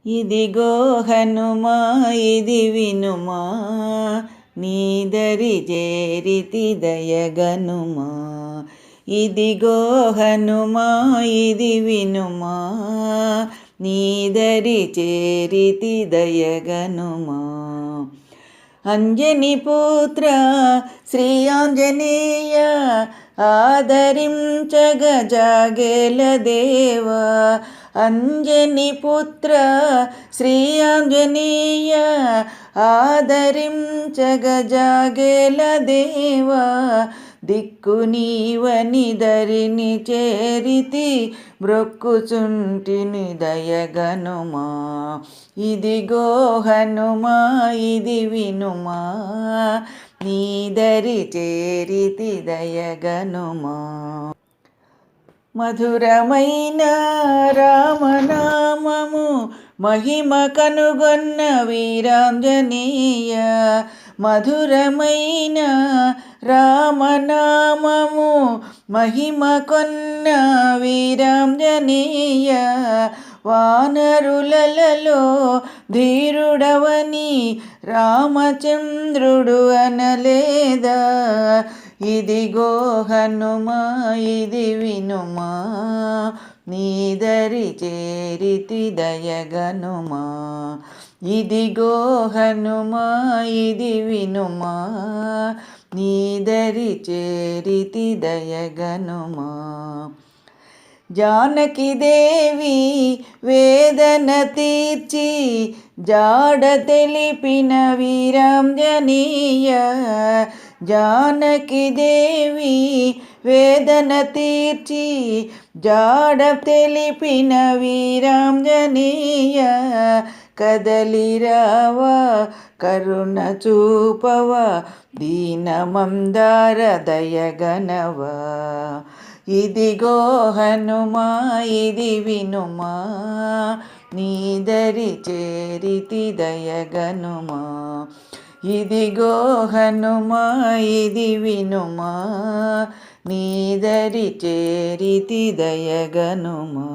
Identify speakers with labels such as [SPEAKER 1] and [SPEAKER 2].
[SPEAKER 1] ఇదిగో హనుమా ఇది వినుమా, నీదరి చేరితి దయగనుమా. ఇదిగో హనుమా ఇది వినుమా, నీదరి చేరితి దయగనుమా. అంజని పుత్ర శ్రీ ఆంజనేయ, ఆదరించగ జాగేల దేవా. అంజని పుత్ర శ్రీ ఆంజనేయ, ఆదరించగ జాగేల దేవా. దిక్కు నీవని దరిని చేరితి, బ్రొక్కుచుంటిని దయగనుమా. ఇదిగో హనుమా ఇది వినుమా, నీదరి చేరితి దయగనుమా. మధురమైన రామనామము మహిమ కనుగొన్న వీరాంజనేయ. మధురమైన రామనామము మహిమ కొన్న వీరాంజనేయ. వానరులలో ధీరుడవని రామచంద్రుడు అనలేదా. ఇదిగో హనుమా ఇది వినుమా, నీదరి చేరితి దయగనుమా. ఇదిగో హనుమా ఇది వినుమా, నీదరి చేరితి దయగనుమా. జానకి దేవి వేదన తీర్చి, జాడ తెలిపిన వీరాంజనేయ. జానకి దేవి వేదన తీర్చి, జాడ తెలిపిన వీరాంజనేయ. కదలిరావా కరుణ చూపవా, దీనమందార దయగనవా. ఇదిగో హనుమా ఇది వినుమా, నీదరి చేరితి దయగనుమా. ఇదిగో హనుమా ఇది వినుమా, నీదరి చేరితి దయగనుమా.